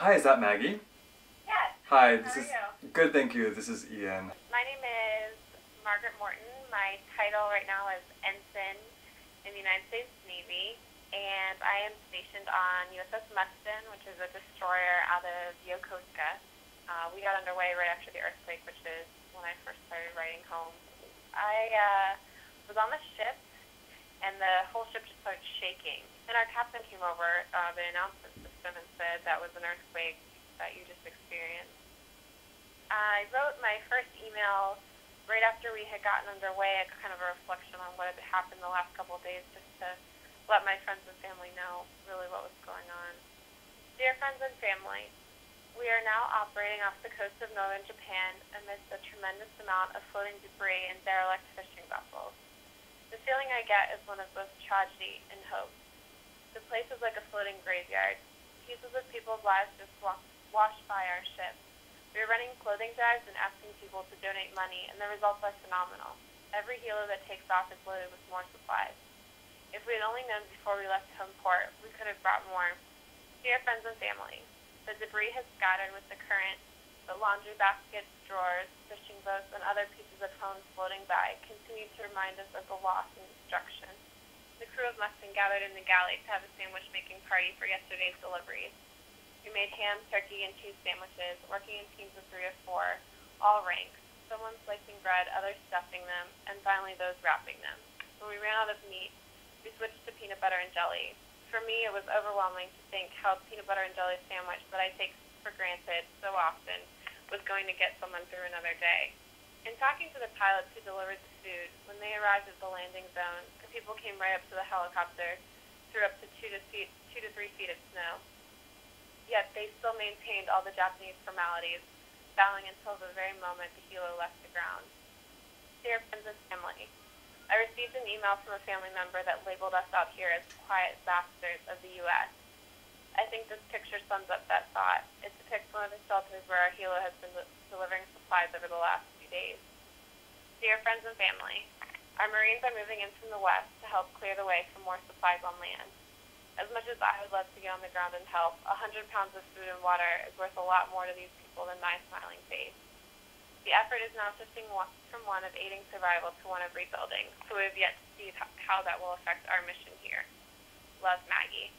Hi, is that Maggie? Yes. Hi, How this are is you? good, thank you. This is Ian. My name is Margaret Morton. My title right now is Ensign in the United States Navy, and I am stationed on USS Mustin, which is a destroyer out of Yokosuka. We got underway right after the earthquake, which is when I first started writing home. I was on the ship, and the whole ship just started shaking. And our captain came over the announcement system and said that was an earthquake that you just experienced. I wrote my first email right after we had gotten underway, a kind of a reflection on what had happened the last couple of days, just to let my friends and family know really what was going on. Dear friends and family, we are now operating off the coast of northern Japan amidst a tremendous amount of floating debris and derelict fishing vessels. The feeling I get is one of both tragedy and hope. The place is like a floating graveyard. Pieces of people's lives just washed by our ship. We are running clothing drives and asking people to donate money, and the results are phenomenal. Every helo that takes off is loaded with more supplies. If we had only known before we left home port, we could have brought more. Dear friends and family, the debris has scattered with the current, but laundry baskets, drawers, fishing boats, and other pieces of homes floating by continue to remind us of the loss and destruction. The crew of Mustin gathered in the galley to have a sandwich-making party for yesterday's deliveries. We made ham, turkey, and cheese sandwiches, working in teams of 3 or 4, all ranks, someone slicing bread, others stuffing them, and finally those wrapping them. When we ran out of meat, we switched to peanut butter and jelly. For me, it was overwhelming to think how a peanut butter and jelly sandwich that I take for granted so often was going to get someone through another day. In talking to the pilots who delivered the food, when they arrived at the landing zone, the people came right up to the helicopter through up to 2 to 3 feet of snow. Yet they still maintained all the Japanese formalities, bowing until the very moment the helo left the ground. Dear friends and family, I received an email from a family member that labeled us out here as quiet bastards of the U.S. I think this picture sums up that thought. It depicts one of the shelters where our helo has been delivering supplies over the last few days. Dear friends and family, our Marines are moving in from the west to help clear the way for more supplies on land. As much as I would love to get on the ground and help, 100 pounds of food and water is worth a lot more to these people than my smiling face. The effort is now shifting from one of aiding survival to one of rebuilding, so we have yet to see how that will affect our mission here. Love, Maggie.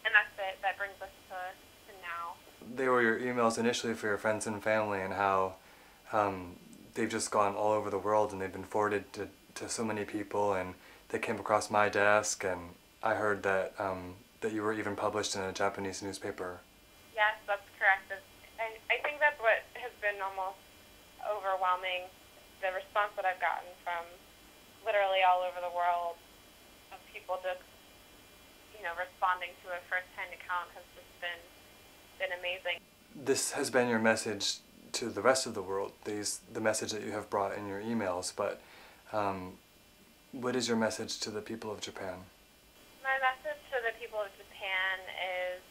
And that's it. That brings us to now. They were your emails initially for your friends and family, and how they've just gone all over the world and they've been forwarded to so many people, and they came across my desk, and I heard that that you were even published in a Japanese newspaper. Yes, that's correct. I think that's what has been almost overwhelming, the response that I've gotten from literally all over the world of people just, responding to a first-hand account has just been amazing. This has been your message to the rest of the world, the message that you have brought in your emails, but what is your message to the people of Japan? My message to the people of Japan is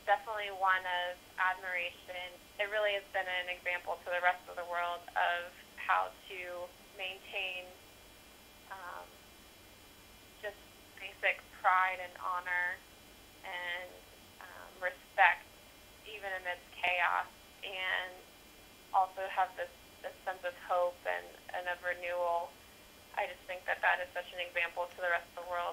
definitely one of admiration. It really has been an example to the rest of the world of how to maintain just basic pride and honor and respect even amidst chaos, and also have this sense of hope and of renewal. I just think that is such an example to the rest of the world.